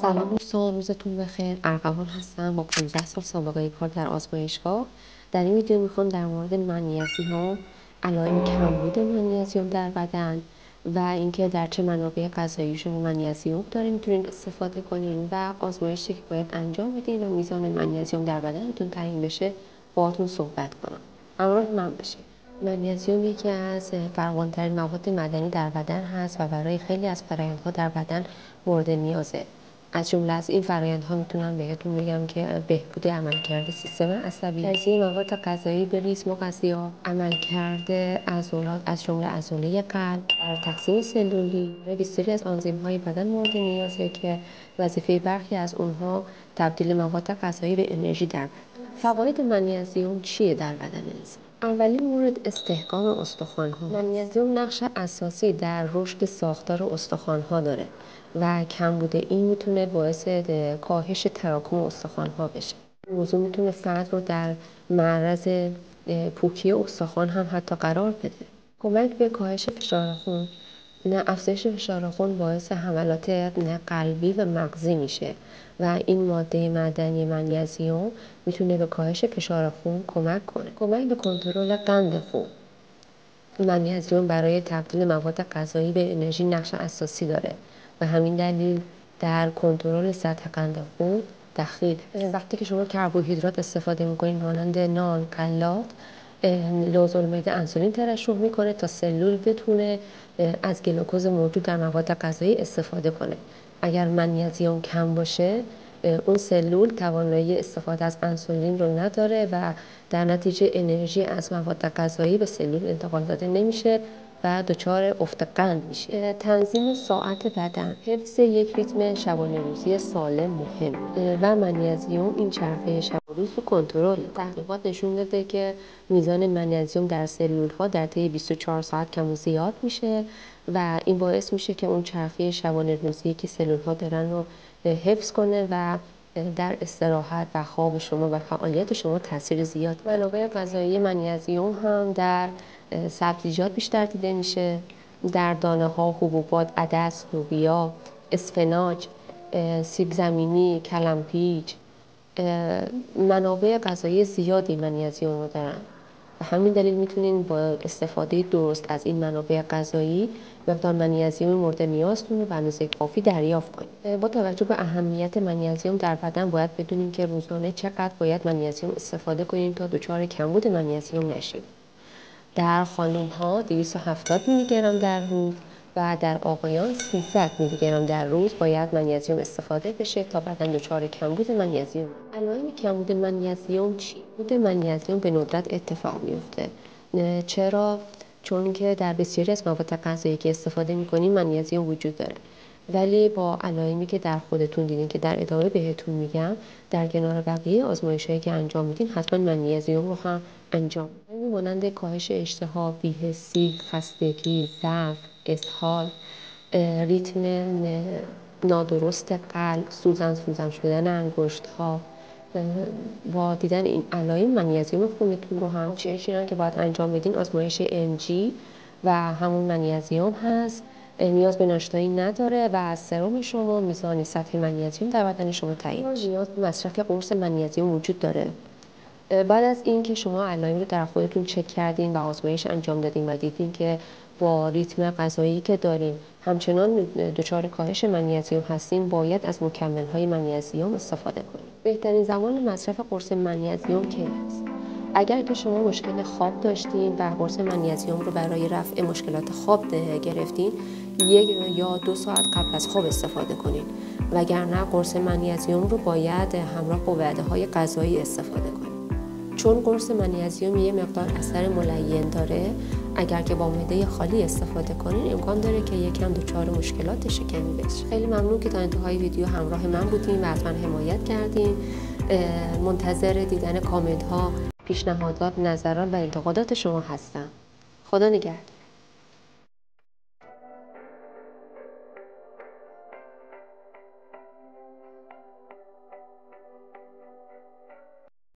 سلام دوستان، روزتون بخیر. ارغوان هستم با 15 سال سابقه کار در آزمایشگاه. در این ویدیو میخوام در مورد منیزیم، علائم کمبود منیزیم در بدن و اینکه در چه منابع غذایی شما منیزیم دارین میتونید استفاده کنین و آزمایشی که باید انجام بدین و میزان منیزیم در بدنتون تعیین بشه باهاتون صحبت کنم. همراه من باشید. منیزیم یکی از فراوان‌ترین مواد معدنی در بدن هست و برای خیلی از فرآیندها در بدن مورد نیازه. از جمله از این فرآیندها میتونم بهتون بگم که بهبود عملکرد سیستم عصبی، تجزیه مواد غذایی به ریتم و قضیه، عملکرد عضلات از جمله عضله قلب، در تقسیم سلولی، بسیاری از آنزیم‌های بدن مورد نیازه که وظیفه برخی از اونها تبدیل مواد غذایی به انرژی در بدن. فواید منیزیم چیه در بدن انسان؟ اولین مورد استحکام استخوان‌ها. منیزیم نقش اساسی در رشد ساختار استخوان‌ها داره و کمبود این میتونه باعث کاهش تراکم استخوان‌ها بشه. موضوع میتونه فرد رو در معرض پوکی استخوان هم حتی قرار بده. کمک به کاهش فشار خون. افزایش فشار خون باعث حملات قلبی و مغزی میشه و این ماده معدنی منیزیم میتونه به کاهش فشار خون کمک کنه. کمک به کنترل قند خون. منیزیم برای تبدیل مواد غذایی به انرژی نقش اساسی داره و همین دلیل در کنترل سطح قند خون دخیل. وقتی که شما کربوهیدرات استفاده میکنین مانند نان، غلات، لوزالمعده انسولین ترشح میکنه تا سلول بتونه از گلوکوز موجود در مواد غذایی استفاده کنه. اگر منیزیم کم باشه اون سلول توانایی استفاده از انسولین رو نداره و در نتیجه انرژی از مواد غذایی به سلول انتقال داده نمیشه و دچار افت قند میشه. تنظیم ساعت بدن. حفظ یک ریتم شبانه روزی سالم مهمه و منیزیم این چرخه شب و روز رو کنترل. تحقیقات نشون داده که میزان منیزیم در سلول ها در طی 24 ساعت کم و زیاد میشه و این باعث میشه که اون چرخه شبانه روزی که سلول ها دارن رو حفظ کنه و در استراحت و خواب شما و فعالیت شما تاثیر زیاد. منابع غذایی منیزیم هم در سبزیجات بیشتر دیده میشه، در دانه ها، حبوبات، عدس، لوبیا، اسفناج، سیب زمینی، کلم‌پیچ. منابع غذایی زیادی منیزیم رو دارن و همین دلیل میتونین با استفاده درست از این منابع غذایی مقدار منیزیم مورد نیازتون رو به اندازه کافی دریافت کنید. با توجه به اهمیت منیزیم در بدن باید بدونیم که روزانه چقدر باید منیزیم استفاده کنیم تا دچار کمبود منیزیم نشیم. در خانم ها 270 میلی گرم در روز و در آقایان 300 میلی گرم در روز باید منیزیم استفاده بشه تا بدن دچار کمبود منیزیم. علائم کمبود منیزیم چی؟ کمبود منیزیم به ندرت اتفاق میفته. چرا؟ چون که در بسیاری از مواد غذایی که استفاده میکنیم منیزیم وجود داره، ولی با علائمی که در خودتون دیدین که در ادامه بهتون میگم در کنار بقیه آزمایش‌هایی که انجام میدین حتما منیزیم رو هم انجام بدین، مانند کاهش اشتها، بی‌حسی، خستگی، ضعف، اسهال، ریتم نادرست قلب، سوزن شدن انگشت‌ها. با دیدن این علائم منیزیم خونتون رو هم چیزی که باید انجام بدین آزمایش MG و همون منیزیم هست. نیاز به ناشتایی نداره و از سرم شما میزان سطح منیزیم در بدن شما تعیین میشه. نیاز به مصرف قرص منیزیم وجود داره. بعد از اینکه شما علائم رو در خودتون چک کردین و آزمایش انجام دادین و دیدین که با ریتم غذایی که دارین همچنان دچار کاهش منیزیم هستین، باید از مکمل‌های منیزیم استفاده کنید. بهترین زمان مصرف قرص منیزیم کی است؟ اگر که شما مشکل خواب داشتین و قرص منیزیم رو برای رفع مشکلات خواب گرفتین، 1 یا 2 ساعت قبل از خواب استفاده کنید، وگرنه قرص منیزیم رو باید همراه با وعده‌های غذایی استفاده کنید. چون قرص منیزیم یه مقدار اثر ملین داره، اگر که با معده خالی استفاده کنین امکان داره که یکم دچار مشکلات شکمی بشید. خیلی ممنون که تا انتهای ویدیو همراه من بودین و از من حمایت کردین. منتظر دیدن کامنت ها، پیشنهادات، نظرات و انتقادات شما هستم. خدا نگهدار.